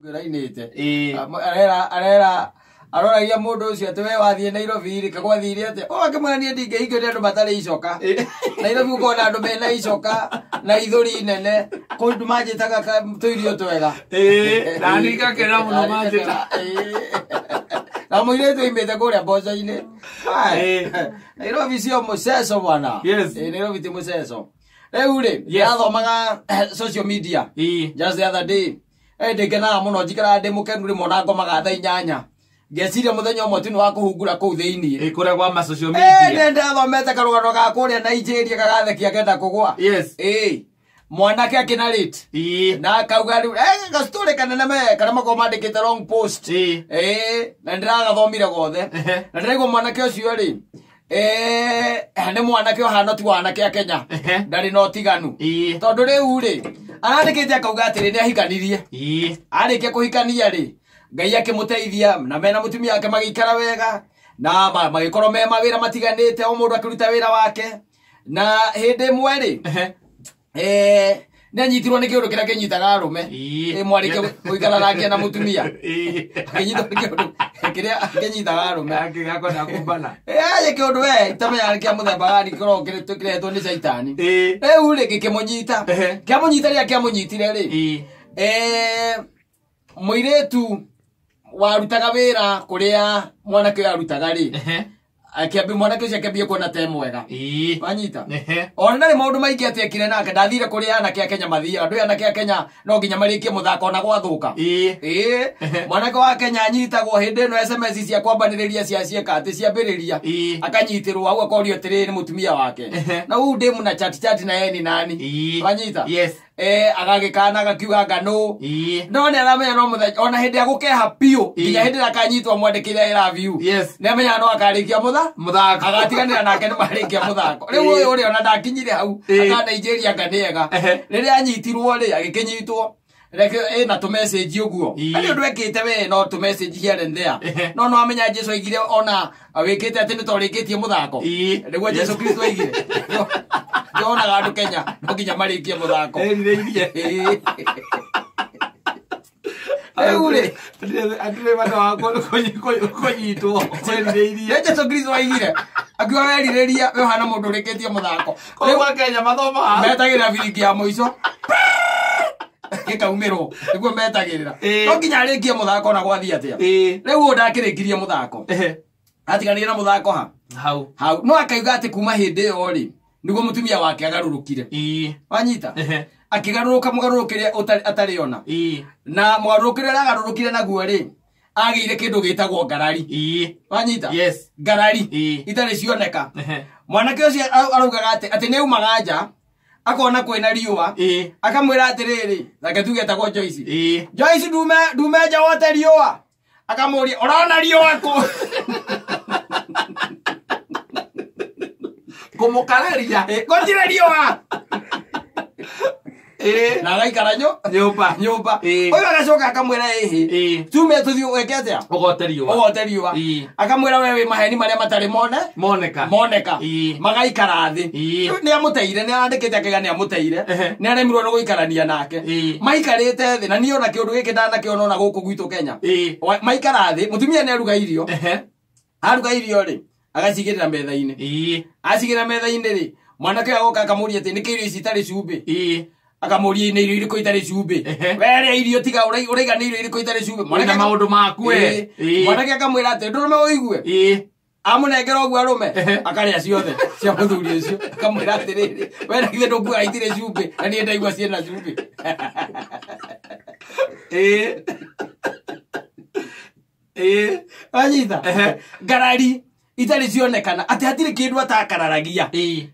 Ngirainite arora mundu ucio ati we wathie Nairobi ri kagwathire ati akimwania ndingeingire andu matari icoka Nairobi ukona andu mena icoka na ithuri nene kundu manjitaga tuirio twega na nikakena muno manjita na muiretu imete kuria boca-ini Nairobi cio muceco bwana Nairobi ti muceco riu ri yathomaga social media just the other day ndikena muno njikara ndi mukenu ri mona ngomaga thaa 8 ngeciria muthenya umwe tinu wa kuhungura kuu thiini kuria kwa ma social media ndathomete karugano ga kuria Nigeria kagathekia kenda kugwa mwanake akinarate na akauga riu gastori kanene me kana mako mandikite wrong post na ndiragathomire gothe na ndiraigua mwanake ucio ri ni mwanake ohana ti wanake a Kenya ndari no tiganu tondu riu ri arandikite akauga atiri ni ahikanirie arikia kuhikania ri Ngai akimuteithia na mena mutumia yake magikara wega na magikorwo me mawira matiganite o mundu akiruta wira wake na hindi mweri ne nyitirwo ni kiundu kira kinyitaga arume mwarike kuikara nake na mutumia kinyitwo ni kiundu kiria kinyitaga arume akigakona kumbana kiundu we itamenya kia muthemba gani korwo kiretwo ni shaitani riu ri gikimunyita kiamunyita ria kiamunyitire ri muiretu warutaga wira kuria mwanake arutaga ri akiambi mwanake ucio akiambia kuona te mwega wanyita ona ni maundu maingi atekire nake ndathire kuria anake a Kenya mathia andu anake a Kenya no nginya marikie muthako na gwathuka mwanake wa Kenya anyitagwo hindi no SMS cia kwambaniriria cia cieka ati ciambiriria akanyitirwo au akorio tiri ni mutumia wake na u ndemu na chat na yeni nani wanyita agagikana agakiuga ngano no ne aramenya no muthenya ona hindi agukeha piu nginya hindi akanyitwa mwandikire I love you ne amenya no akarikia muthako agatiganira nake ni marikia muthako riu uyu uri ona ndakinyire hau aka Nigeria nganega riria anyitirwo ri agikinyitwo reke na to message uguo ani undu ekite we no to message here and there no amenya Jesu aigire ona awikite ati ni torikitie muthako rigu Jesu Kristo aigire Jona gandu Kenya nginya marikie muthako ule atire bana wako konyitwo kwenderia Jesu Kristo aigire akiwa weririria we hana mundu rikitie muthako rigu Kenya mathoma metagira biringi ya muico gikaumiro niguo metagirira no nginya arikie muthako na gwathia atia riu ndakirikirie muthako atiganire na muthako hau no akaiga ati kuma hindi yo ri niguo mutumia wake agarurukire wanyita akigaruruka mugarurukire atariona na mugarurukire agarurukire naguo ri agire kindu gitagwo ngarari wanyita ngarari itari cioneka mwanake ucio araugaga ati ne umaga nja akona kwena riua akamwira atiriri nake tugetagwo Joyce Joyce ndume nja wote riua akamuria urona riua ku kumukararia gotire riua na gaikara nyumba uyu agacoka akamwira tume tuthii weke atia ugote riua akamwira we maheni maria matari moneka magaikara thi ni amuteire ni andikite akiga ni amuteire ni aremirwo ni guikarania nake maikarite thi na ni ona kiundu giki ndanakiona ona guku gwitu Kenya maikara thi mutumia ni aruga irio ri agacigirira metha-ini acigirira metha-ini ri mwanake agoka akamuria ati ni kirio ici tari cumbi akamuria ni irio iriko itari cumbi were irio tiga uraiga ni irio iriko itari cumbi mwanake maundu maku mwanake akamwira ati ndurume uigue amunengera oguo arume akaria ciothe cia muthuri ucio akamwira atiriri were githe ndungu aitire cumbi na ni ndaigua ciena cumbi anyita ngarari itari cionekana ati hatiri kindu atakararagia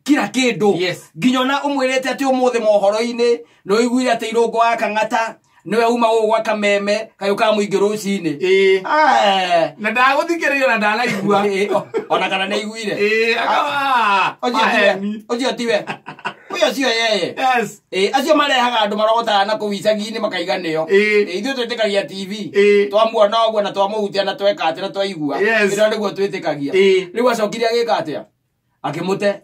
kira kindu nginyona umwirete ati umuthi mohoro-ini no iguire ati irungo akangata niwe uma gwa kameme kayuka muingi rucini na ndaguthikiriria na ndanaigua ona kana ni iguire ojo tiwe uyo cio yeye acio marehaga andu marogota na kuwicagi-ini makaiganio ithuĩ twĩtĩkagia TV twamuona ũguo na twamuhutia na tweka atĩ na twaigua ĩno nĩguo twĩtĩkagia rĩu acokire agĩka atĩa akimute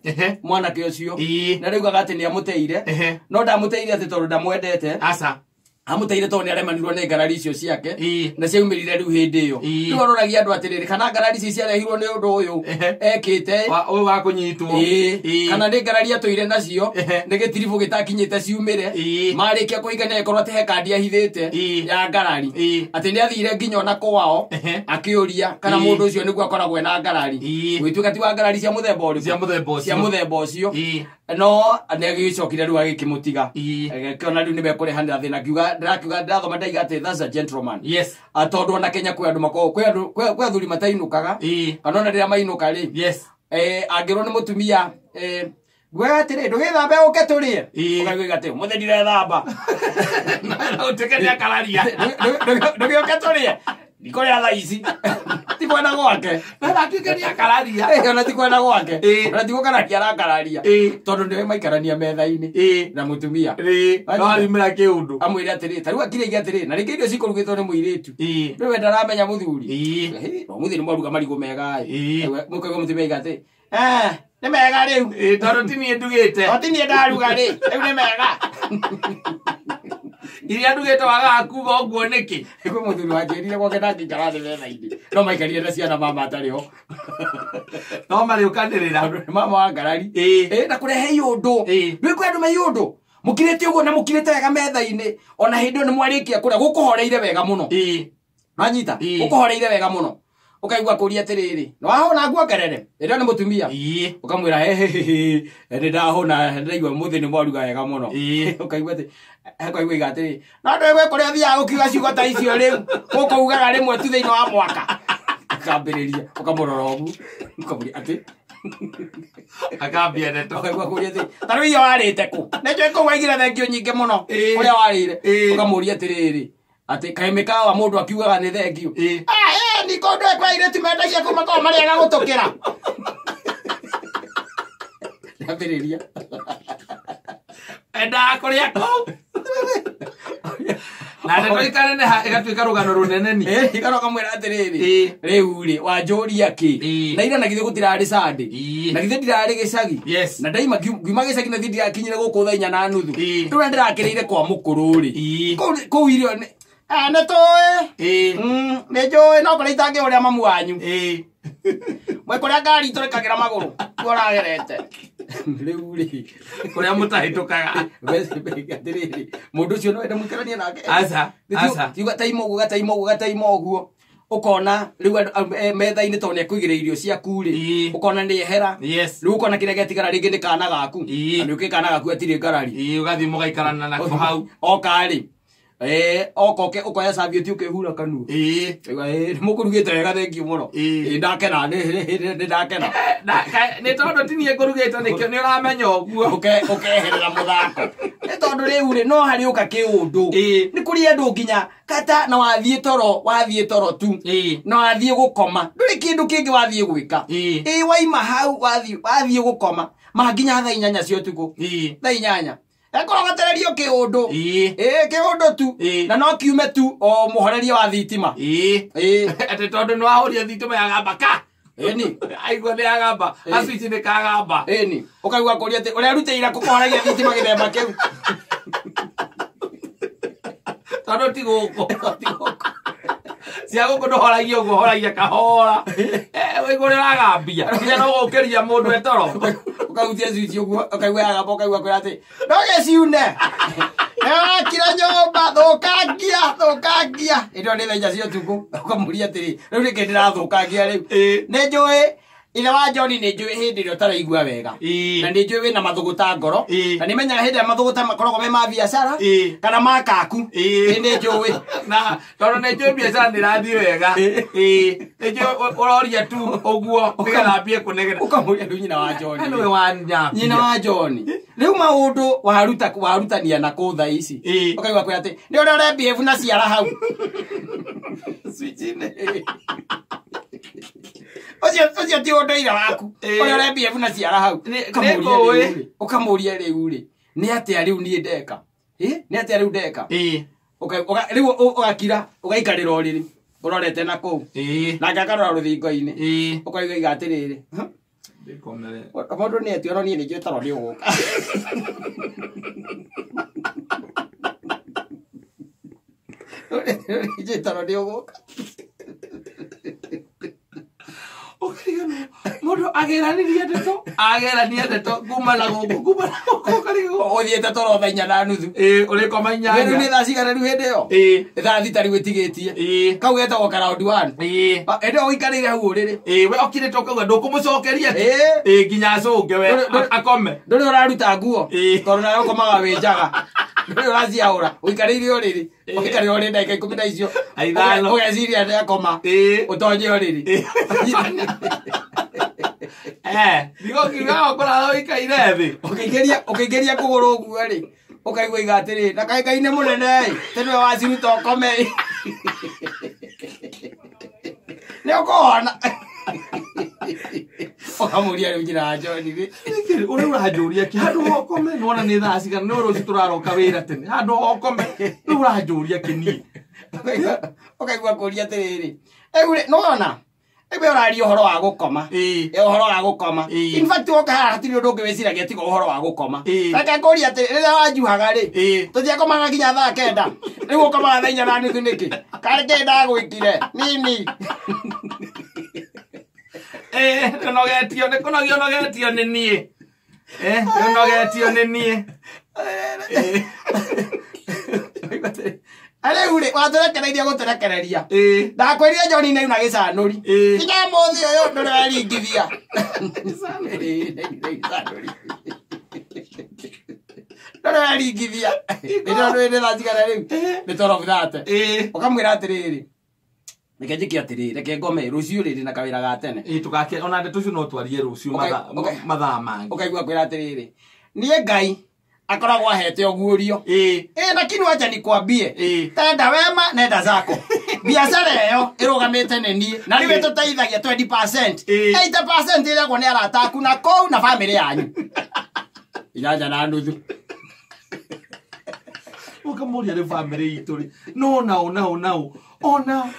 mwanake ucio na rĩu agati ni amuteire no ndamuteire ati tondu ndamwendete asa amuteire to ni aremanirwo ne ngarari icio ciake na ciaumirire riu hindi iyo riu aroragia andu atiriri kana ngarari ici ciarehirwo ni undu uyu ekite uyu wa kunyitwo kana ni ngarari atoire nacio ni gitiribu gitakinyite ciumire marikia kuigania ikorwo ate he kandi ahithite ya ngarari ati ni athire nginya ona kwao akiuria kana mundu ucio niguo akoragwo na ngarari gwituka ti wa ngarari cia muthemba ucio no ni agicokire riu agikimutiga kana riu ni mekurehanira thina kiuga ndathoma ndaiga ati that's a gentleman yes atondu na Kenya kwe andu mako kwe athuri matainukaga kana ona rira mainuka ri yes angirwo ni mutumia gwe atiri ndugithambe uke turie ukagwiga ati muthe ndirathamba na utekeria kararia ndugioke turie Nikoria laisi. Tikwenda gwake. Na tukeria kararia. Ona tikwenda gwake. Ona tikukararia ra kararia. Tondu ndiwe maikarania metha-ini na mutumia. No arimira kiundu. Amwire atiri, tariu akire atiri, na rike irio cikurugitwo ni muiritu. Ndiwe ndaramenya muthuri. No muthuri mwaruga marigo mega. Mukaigwa mutumia igate. Ni mega riu. Tondu tini ndugite. Otini ndaruga ri. Riu ni mega. Iria ndugite waga kuga oguo niki. Iko muthuri wanjirire gwake ndangikara thi metha-ini. No maikarire na ciana mama atariho. No mari ukandirira. Mama wa ngarari. Na kurehe yundu. Riu kwendu me yundu. Mukirete uguo na mukirete wega metha-ini. Ona hindu ni mwarikia kuria gukuhoreire wega muno. Manyita. Gukuhoreire wega muno. Ukaigwa kuria atiriri. No ahona guogerere. Ero ni mutumia. Ukamwira hehehe. Ende ndahona ndaigwa muthi ni mwaruga wega muno. Ukaigwa ati akaigwa igatiri. No ndegwe kuria thia gukiuga ciugo ta icio riu. Gukuugaga rimwe tu thiini wa mwaka. Akambiriria. Ukamurora ogu. Ukamwira ati akambia neto. Ukaigwa kuria ati tariu iyo warite ku. Nejo iko waigire thengio nyingi muno. Kuria warire. Ukamuria atiriri. Ati kaimika wa mundu akiugaga ni thengio. Niko ndo kwa ile tumendagia kuma kwa mari aga gutokera. Ndabiriria. Enda kuria ko. Na ndio ikarene igatuika rugano runene ni. Ikaroka mwera atiriri. Riu ri wanjuria ki. Na ira na githe gutirari sande. Na githe ndirari gicagi. Na ndaima ngiuma gicagi na thindi akinyire guku tha 4 na nuthu. Riu ndirakireire kwa mukuru ri. Ku irio netoe. Nejoe no kore itange uria mamu wanyu. Mwe kuria ngari turekagira maguru. Kuragerete. Riu ri. Kuria mutahitukaga. Atiriri. Mundu cio no ende muikarania nake. Asa. Tiuga gataimo oguo. Ukona riu metha-ini to ne kuigire irio ciaku ri. Ukona ni ehera. Riu ukona kire getigara ringi ni kana gaku. Na ukikana gaku atiri ngarari. Ugathi mugaikarana nako hau. Okari. Okoke ukoya sabioti ukehura kanu. Mukurugite wega thengio muno. Ndakena ni ndakena. Ni tondu tinie kurugite nikio ni uramenya oguo. Ukeherera muthako. Ni tondu riu ri no hari uka kiundu. Ni kuri andu nginya kata na wathie toro tu. Na wathie gukoma. Nduri kindu kingi wathie gwika. Waima hau wathie gukoma. Manginya tha 8 cia utuku. Tha 8. Ekorogatererio kiundu. Kiundu tu. Na no kiume tu o muhoreria wa thitima. Ate tondu no ahoria thitima ya gamba ka. Ni. Aigwa ni agamba. Aswici ni kagamba. Ni. Ukaigwa kuria ati uria rutira kuhoreria thitima githemba kiu. Tondu ti guku. Cia guku ndohoragia uguo horagia kahora. Wigurira gambia. Cia no gukiria mundu etoro. Ukautia switch uguo ukaigwa agamba ukaigwa kuria ati ndoge ciune. Kira nyomba thukangia. Indo ni thaija cio tuku. Ukamuria atiri riu rike ndirathukangia riu. Nenjui ile wa John ni njui hindi rio taraigua wega. Na ni njui wina mathuguta ngoro. Na ni menyaga hindi mathuguta makoragwo me ma biacara kana ma kaku. Ni njui. Na tondu ni njui biacara ni rathii wega. Ni njui uroria tu uguo nigetha mbie kunegera. Ukamuria ndu nyina wa John. Niwe wa nyina wa John. Riu maundu warutania na kutha ici. Ukaigwa kwira ati ni uria urebie na ciara hau. Switchine. Ocio ti unduire waku. Uria urebie na ciara hau. Ukamuria riu ri. Ni atia riu ni ndeka. Ni atia riu ndeka. Riu ugakira ugaikarira uriri. Urorete na kuu. Na ngakarora ruthingo-ini. Ukaigwa igatiriri. Mundu ni ati ono ni njui taro ni uguka. Njĩtano ndĩũgũka. Mũndũ ageranirie ndeto kuma na gũkũ ũthiĩte toro thaa 4:30. ũrĩkoma 8. Rĩu nĩ thaa cigana rĩu hĩndĩ ĩyo? Thaa 6 rĩu ĩtigĩtie. Kau getagwo round 1. Hĩndĩ ĩyo ũikarĩire hau ũrĩrĩ. We okirĩte ũkauga ndũkũmũcokeria nginya acũnge we akome. Ndũrĩ ũraruta nguo tondũ nawe ũkomaga wĩ njaga. Ndũrĩ ũraciaũra ũikarĩire ũrĩrĩ. Ũikarĩire ũrĩrĩ ndagĩka 10 na icio. Ũgeciria nĩ akoma. Ũtonye ũrĩrĩ. Ndigokiuga ũkora ũikaire thĩ. Ũkĩingĩria kũgũrũ ũguo rĩ. Ũkaigua igatĩrĩ na kaĩ-kaĩ nĩ mũnene tene waciruta ũkome. Nĩ ũkũhona. Ũkamũria rĩu njĩra John rĩ. Ũrĩa ũranjũria kĩ handũ ũkome nĩwona nĩ thaa cigana nĩ rũciũ tũraroka wĩra tene handũ ũkome nĩ ũranjũria kĩ niĩ. Ũkaigua kũria atĩrĩrĩ. Rĩu nĩwona ebe ũraria ũhoro wa gũkoma. Ũhoro wa gũkoma. In fact woka hatirĩ ũndũ ũngĩ wĩciragia tiga ũhoro wa gũkoma. Reke ngũria atĩ rĩrĩa wanjuhaga rĩ tũtiakomaga nginya thaa 9. Rĩu ũkomaga thaa 4:30 nĩkĩ? Karĩ kĩnda gwĩkire nini. Ũnogetio nĩ kũnogio ũnogetio nĩ niĩ. Ũnogetio nĩ niĩ. Rĩu rĩ watũrekereirie gũtũrekereria. Ndakwĩrire John nĩ una gĩcanũri. Nginya mũthĩ ũyũ ndũrĩ waringithia. Ndũrĩ waringithia. Nĩ thaa cigana rĩu? Nĩ toro thate. Ũkamwĩra atĩrĩrĩ. Reke njĩke atĩrĩrĩ reke ngome rũciũ rĩrĩ na kawĩra ga tene. Tũgake ona ndeto icio no twarie rũciũ mathaa mangĩ. Ũkaigua kwĩra atĩrĩrĩ. Niĩ Ngai akoragwo ahete ũguũrio. Lakini wacha nikwambie tenda wema nenda zako. Biashara ĩyo ĩrũgamĩte nĩ niĩ na rĩu tũteithagia 20%. 80% ĩrĩagwo nĩ arata aku na kũu na family yanyu. Inyanja na nuthu. Ũkamũria rĩ family itũ rĩ. No ona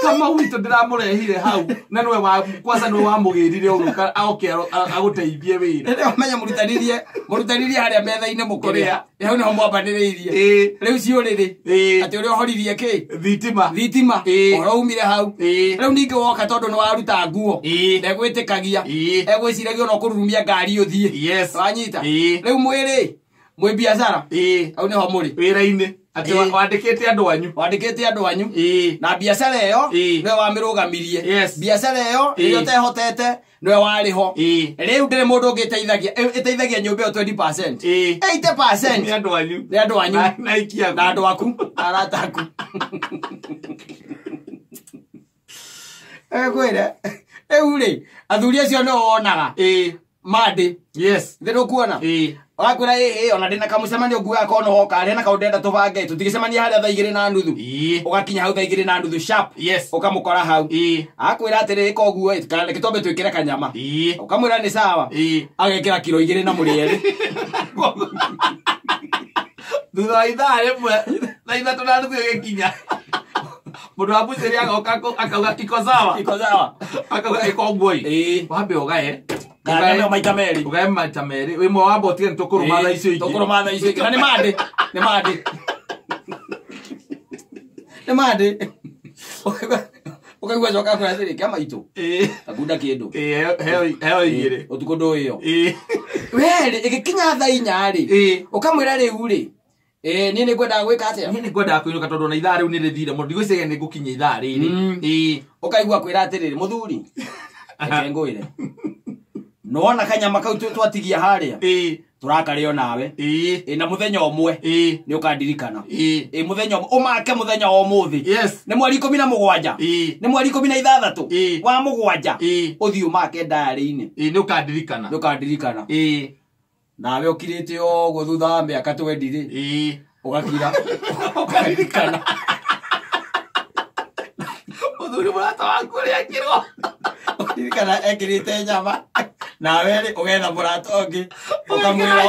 kama witũ ndĩramũrehire hau na nĩwe kwanza nĩwe wamũgĩrire ũruka aoke agũteithie wĩra. Rĩrĩa ũmenya mũrutanirie harĩa metha-inĩ mũkũrĩa hau nĩho mwambanĩrĩirie. Rĩu ciũrĩrĩ atĩ ũrĩa ũhoririe kĩ? Thitima ũhoro umire hau. Rĩu ningĩ woka tondũ nĩ waruta nguo ndegwĩtĩkagia egwĩciragia ona kũrurumia ngari ũthiĩ. Wanyita rĩu mwĩ biacara hau nĩho mũrĩ wĩra-inĩ. Ati wandĩkĩte andũ anyu na biacara ĩyo nĩwe wamĩrũgamirie. Biacara ĩyo ĩrĩa ũtehotete nĩwe warĩho. Rĩu ndĩrĩ mũndũ ũngĩ ĩteithagia nyũmba ĩyo 20%. 80% nĩ andũ anyu na andũ aku arata aku. Kwĩre rĩu rĩ athuri acio nĩo wonaga mandĩ thĩrũ kuona wakwĩra ona ndĩna kamũcemanio nguoya kono hoka arĩa na kaũndenda tũbange tũtigĩcemania harĩa thaa 2:30. Ũgakinya hau thaa 2:30 sharp ũkamũkora hau. Akwĩra atĩrĩ ĩka ũguo reke twambe twĩkĩre kanyama. Ũkamwĩra nĩ sawa agekĩra kilo 2 na mũrĩerĩ. Thutha wa ithaa rĩmwe thaa 3:30 ũgĩkinya mũndũ wa bucĩri agoka akauga iko sawa akauga ĩka ũguo wambe ũgae maita merĩ. Ũgae maita merĩ wĩ mwe wamba ũtige nĩ tũkũrũma thaa icio ingĩ. Na nĩ mandĩ. Ũkaigua coka kwĩra atĩrĩ kĩa maitũ akunda kĩndũ heo igĩrĩ ũtukũ ndũĩyo. Werĩ ĩgĩkinya thaa 4 rĩ ũkamwĩra rĩu rĩ niĩ nĩ ngwendaga gwĩka atĩa? Niĩ nĩ ngwendaga kũinũka tondũ ona ithaa rĩu nĩ rĩthire mũndũ ndigwĩciria nĩ ngũkinya ithaa rĩrĩ. Ũkaigua kwĩra atĩrĩrĩ mũthuri reke ngwĩre nona kanyama kau twatigia harĩa tũrakarĩo nawe na mũthenya ũmwe nĩ ũkandirikana. Mũthenya ũmake mũthenya wa ũmũthĩ nĩ mweri 17 nĩ mweri 16 wa 7 ũthiĩ ũmake ndayarĩ-inĩ nĩ ũkandirikana. Nawe ũkirĩte ũguo thutha wa mĩaka 20 rĩ ũgakira ũkandirikana. Mũthuri mũrata waku ũrĩa akĩrwo ũkandirikana ekĩrĩte nyama nawe rĩ ũgetha mũrata ũngĩ ũkamwĩra